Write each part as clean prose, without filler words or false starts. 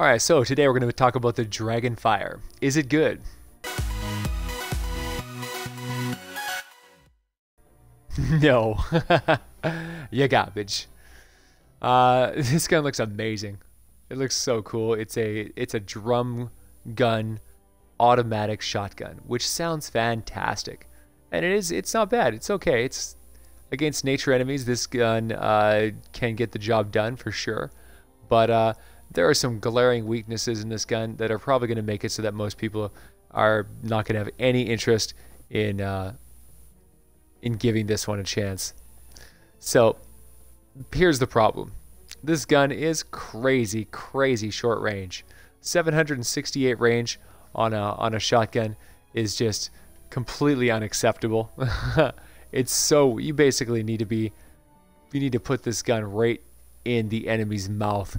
Alright, so today we're going to talk about the Dragonfire. Is it good? No. You garbage. This gun looks amazing. It looks so cool. It's a drum gun automatic shotgun, which sounds fantastic. And it's not bad. It's okay. It's against nature enemies. This gun can get the job done for sure. But there are some glaring weaknesses in this gun that are probably going to make it so that most people are not going to have any interest in giving this one a chance. So here's the problem. This gun is crazy short range. 768 range on a shotgun is just completely unacceptable. You basically need to put this gun right in the enemy's mouth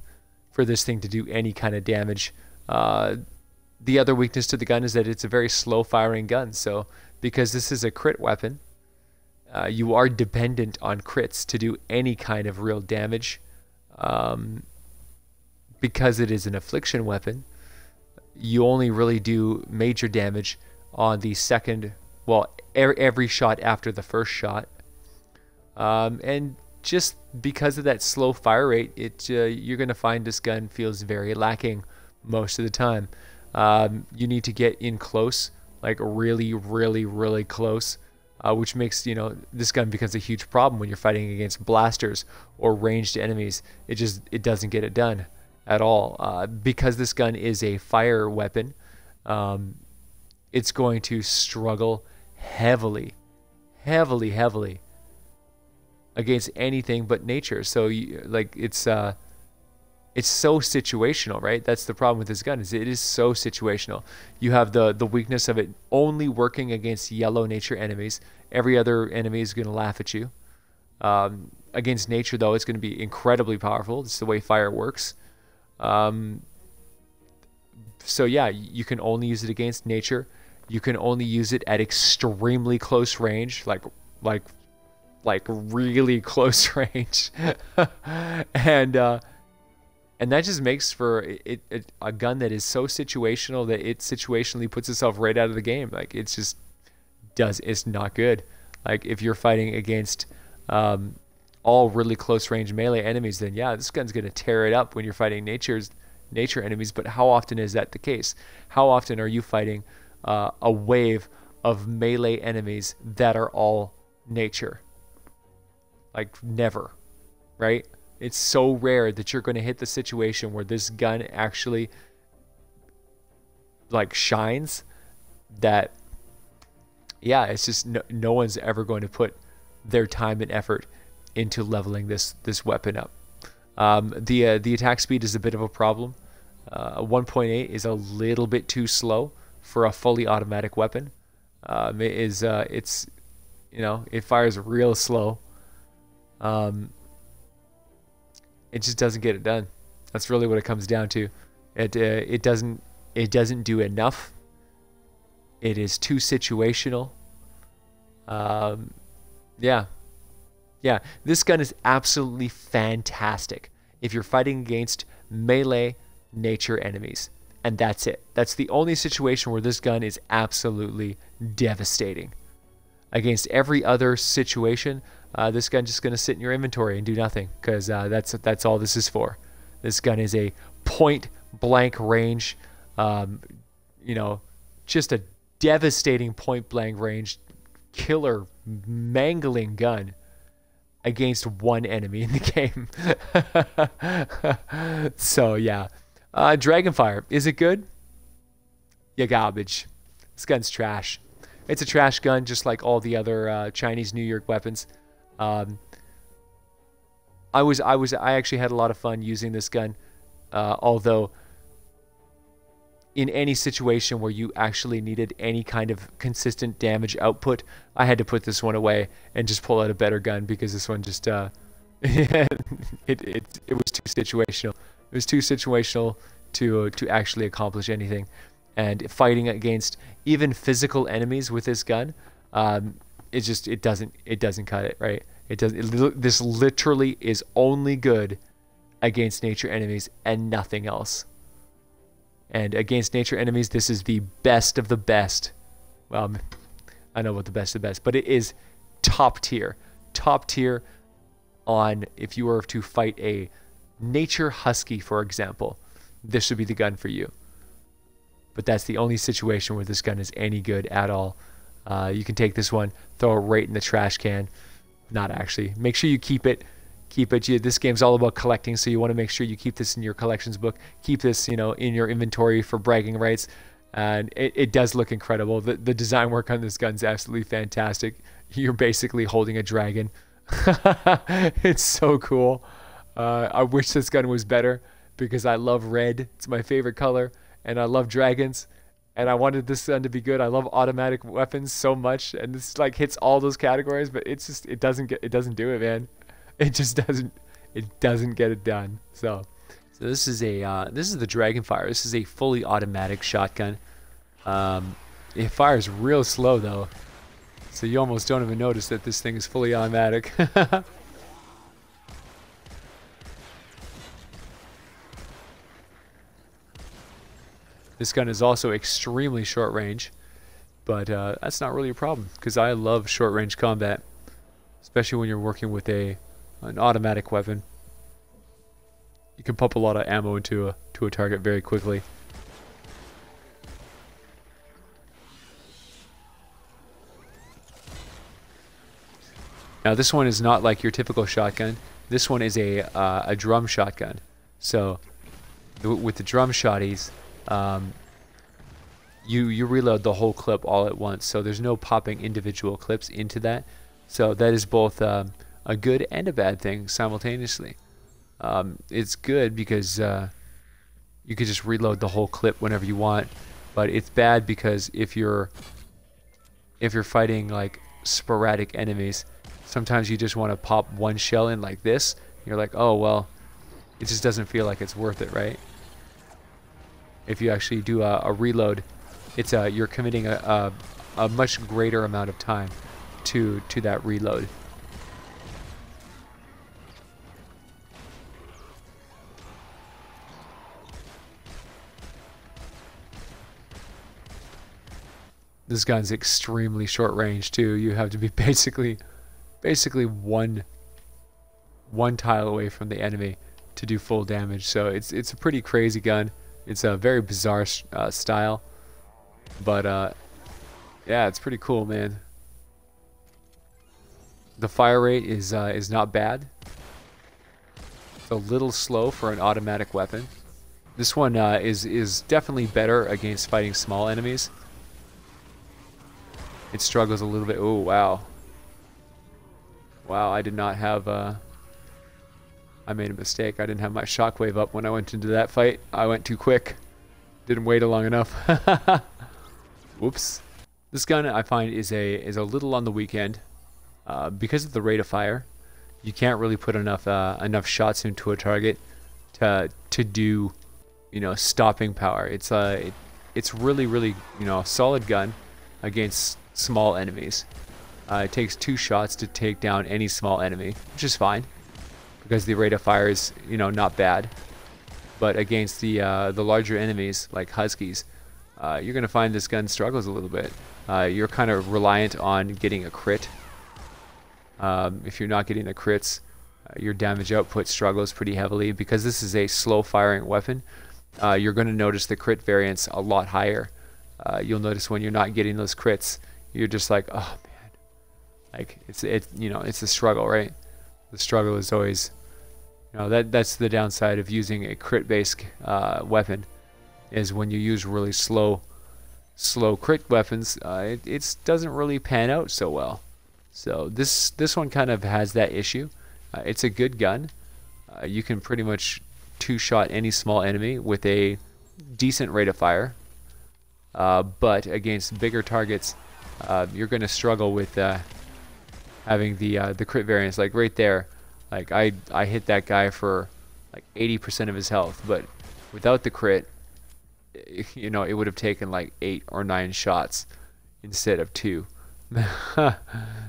for this thing to do any kind of damage. The other weakness to the gun is that it's a very slow firing gun. So because this is a crit weapon, you are dependent on crits to do any kind of real damage. Because it is an affliction weapon, you only really do major damage on the second, well, every shot after the first shot. And just because of that slow fire rate, you're going to find this gun feels very lacking most of the time. You need to get in close, like really close, which makes, this gun becomes a huge problem when you're fighting against blasters or ranged enemies. It doesn't get it done at all. Because this gun is a fire weapon, it's going to struggle heavily against anything but nature. So it's so situational, right? That's the problem with this gun, is it is so situational. You have the weakness of it only working against yellow nature enemies. Every other enemy is going to laugh at you. Against nature, though, it's going to be incredibly powerful. It's the way fire works. So yeah, you can only use it against nature. You can only use it at extremely close range, like really close range. And that just makes for a gun that is so situational that it situationally puts itself right out of the game. Like it's not good. Like if you're fighting against all really close range melee enemies, then yeah, this gun's gonna tear it up when you're fighting nature enemies. But how often is that the case? How often are you fighting a wave of melee enemies that are all nature? Like never, right? It's so rare that you're going to hit the situation where this gun actually shines, that yeah, it's just no one's ever going to put their time and effort into leveling this weapon up. The attack speed is a bit of a problem. 1.8 is a little bit too slow for a fully automatic weapon. It fires real slow. It just doesn't get it done. That's really what it comes down to. It doesn't do enough. It is too situational. Yeah. This gun is absolutely fantastic if you're fighting against melee nature enemies, and that's it. That's the only situation where this gun is absolutely devastating. Against every other situation, this gun's just going to sit in your inventory and do nothing, because that's all this is for. This gun is a point blank range, just a devastating point blank range, killer mangling gun against one enemy in the game. So yeah, Dragonfire, is it good? Yeah, garbage. This gun's trash. It's a trash gun, just like all the other Chinese New Year weapons. I actually had a lot of fun using this gun, although in any situation where you actually needed any kind of consistent damage output, I had to put this one away and just pull out a better gun, because this one just it was too situational. It was too situational to actually accomplish anything. And fighting against even physical enemies with this gun, it doesn't cut it, right? This literally is only good against nature enemies and nothing else. And against nature enemies, this is the best of the best. Well, I know what the best of the best, but it is top tier. Top tier on if you were to fight a nature husky, for example. This would be the gun for you. But that's the only situation where this gun is any good at all. You can take this one, throw it right in the trash can. Not actually. Make sure you keep it. Keep it. This game's all about collecting, so you want to make sure you keep this in your collections book. Keep this, in your inventory for bragging rights. And it does look incredible. The design work on this gun's absolutely fantastic. You're basically holding a dragon. It's so cool. I wish this gun was better because I love red. It's my favorite color, and I love dragons. And I wanted this gun to be good. I love automatic weapons so much, and this like hits all those categories. But it doesn't do it, man. It just doesn't get it done. So this is the Dragonfire. This is a fully automatic shotgun. It fires real slow though, so you almost don't even notice that this thing is fully automatic. This gun is also extremely short range, but that's not really a problem because I love short range combat, especially when you're working with an automatic weapon. You can pump a lot of ammo into a target very quickly. Now this one is not like your typical shotgun. This one is a drum shotgun. So with the drum shotties, you reload the whole clip all at once. So there's no popping individual clips into that. So that is both a good and a bad thing simultaneously. It's good because you could just reload the whole clip whenever you want, but it's bad because if you're fighting like sporadic enemies, sometimes you just want to pop one shell in like this. You're like, oh well, it just doesn't feel like it's worth it, right? If you actually do a reload, it's you're committing a much greater amount of time to that reload. This gun's extremely short range too. You have to be basically one tile away from the enemy to do full damage. So it's a pretty crazy gun. It's a very bizarre style, but yeah, it's pretty cool, man. The fire rate is not bad. It's a little slow for an automatic weapon. This one is definitely better against fighting small enemies. It struggles a little bit. Oh, wow. Wow, I did not have... I made a mistake. I didn't have my shockwave up when I went into that fight. I went too quick. Didn't wait long enough. Whoops. This gun, I find, is a little on the weak end. Because of the rate of fire, you can't really put enough shots into a target to do, stopping power. It's really, a solid gun against small enemies. It takes 2 shots to take down any small enemy, which is fine because the rate of fire is, not bad. But against the larger enemies like huskies, you're gonna find this gun struggles a little bit. You're kind of reliant on getting a crit. If you're not getting the crits, your damage output struggles pretty heavily because this is a slow firing weapon. You're going to notice the crit variance a lot higher. You'll notice when you're not getting those crits, you're just like, oh man, like it's a struggle, right? The struggle is always, that's the downside of using a crit based weapon, is when you use really slow crit weapons, it doesn't really pan out so well. So this one kind of has that issue. It's a good gun. You can pretty much 2-shot any small enemy with a decent rate of fire. But against bigger targets, you're going to struggle with having the crit variance. Like right there, like I hit that guy for like 80% of his health, but without the crit, it would have taken like 8 or 9 shots instead of 2.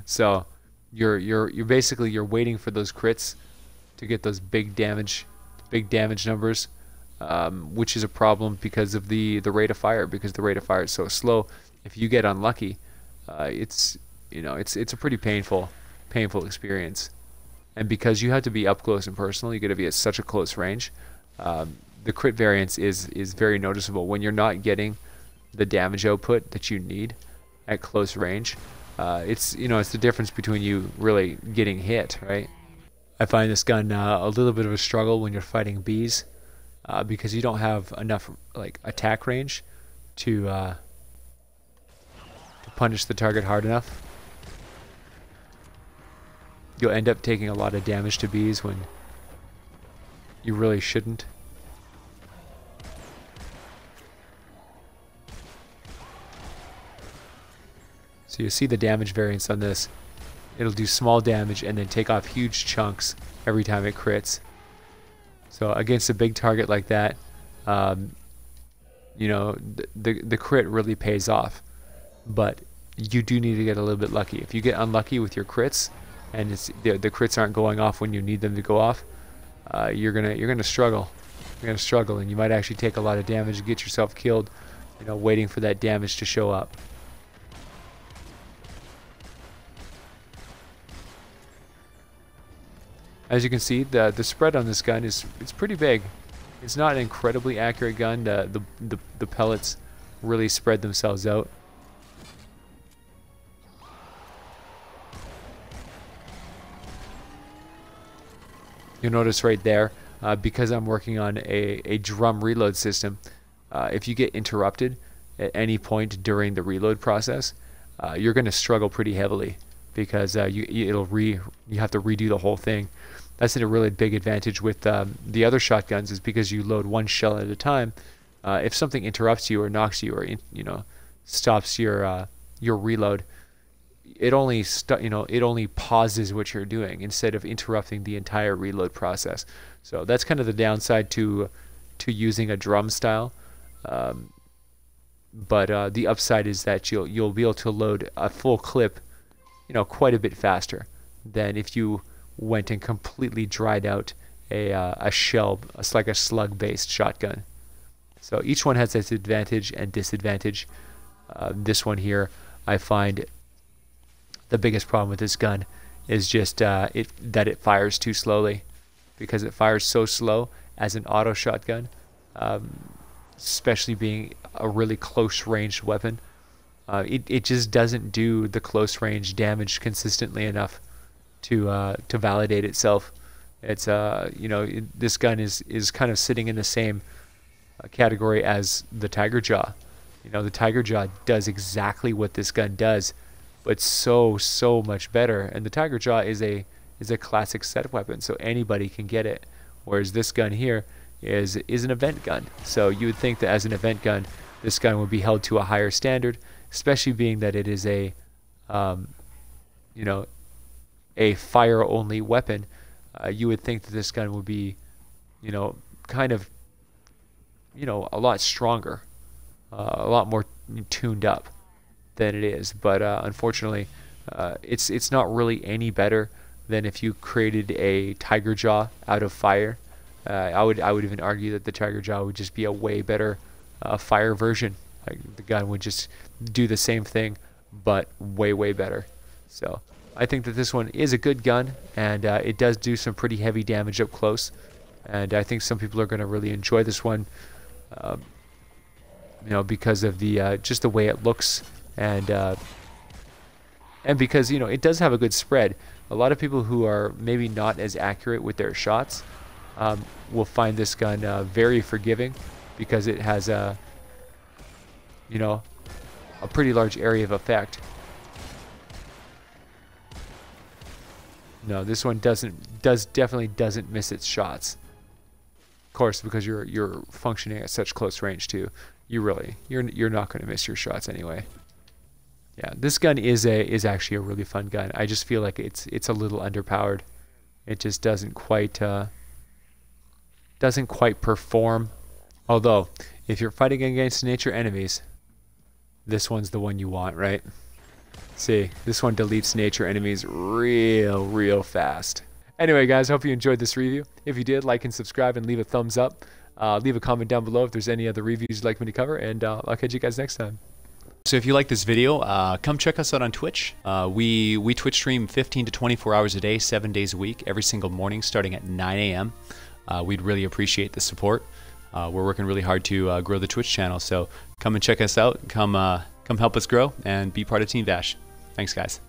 So you're basically waiting for those crits to get those big damage numbers. which is a problem because of the rate of fire. Because the rate of fire is so slow, if you get unlucky, it's it's a pretty painful experience. And because you have to be up close and personal, you got to be at such a close range. The crit variance is very noticeable when you're not getting the damage output that you need at close range. It's it's the difference between you really getting hit, right? I find this gun a little bit of a struggle when you're fighting bees, because you don't have enough like attack range to punish the target hard enough. You'll end up taking a lot of damage to bees when you really shouldn't. So you see the damage variance on this. It'll do small damage and then take off huge chunks every time it crits. So against a big target like that, you know, the crit really pays off. But you do need to get a little bit lucky. If you get unlucky with your crits, and the crits aren't going off when you need them to go off, you're gonna struggle. You're gonna struggle, and you might actually take a lot of damage and get yourself killed, you know, waiting for that damage to show up. As you can see, the spread on this gun it's pretty big. It's not an incredibly accurate gun. The pellets really spread themselves out. You'll notice right there, because I'm working on a drum reload system, if you get interrupted at any point during the reload process, you're going to struggle pretty heavily, because you have to redo the whole thing. That's a really big advantage with the other shotguns, is because you load one shell at a time. If something interrupts you or knocks you, or stops your reload, it only pauses what you're doing instead of interrupting the entire reload process. So that's kind of the downside to using a drum style. But the upside is that you'll be able to load a full clip, quite a bit faster than if you went and completely dried out a shell, like a slug-based shotgun. So each one has its advantage and disadvantage. This one here, I find the biggest problem with this gun is just that it fires too slowly. Because it fires so slow as an auto shotgun, especially being a really close ranged weapon, it just doesn't do the close range damage consistently enough to validate itself. It's this gun is kind of sitting in the same category as the Tiger Jaw. The Tiger Jaw does exactly what this gun does, but so much better. And the Tiger Jaw is a classic set weapon, so anybody can get it. Whereas this gun here is an event gun. So you would think that as an event gun, this gun would be held to a higher standard, especially being that it is a fire only weapon. You would think that this gun would be, kind of, a lot stronger, a lot more tuned up than it is. But unfortunately, it's not really any better than if you created a Tiger Jaw out of fire. I would even argue that the Tiger Jaw would just be a way better fire version. Like, the gun would just do the same thing, but way better. So I think that this one is a good gun, and it does do some pretty heavy damage up close. And I think some people are going to really enjoy this one, because of the just the way it looks, and because it does have a good spread. A lot of people who are maybe not as accurate with their shots will find this gun very forgiving, because it has a pretty large area of effect. No, this one definitely doesn't miss its shots. Of course, because you're functioning at such close range too. You're not going to miss your shots anyway. Yeah, this gun is actually a really fun gun. I just feel like it's a little underpowered. It just doesn't quite perform. Although, if you're fighting against nature enemies, this one's the one you want, right? See, this one deletes nature enemies real fast. Anyway, guys, hope you enjoyed this review. If you did, like and subscribe and leave a thumbs up. Leave a comment down below if there's any other reviews you'd like me to cover, and I'll catch you guys next time. So if you like this video, come check us out on Twitch. We Twitch stream 15 to 24 hours a day, 7 days a week, every single morning starting at 9 a.m. We'd really appreciate the support. We're working really hard to grow the Twitch channel, so come and check us out. Come help us grow and be part of TeamVASH. Thanks, guys.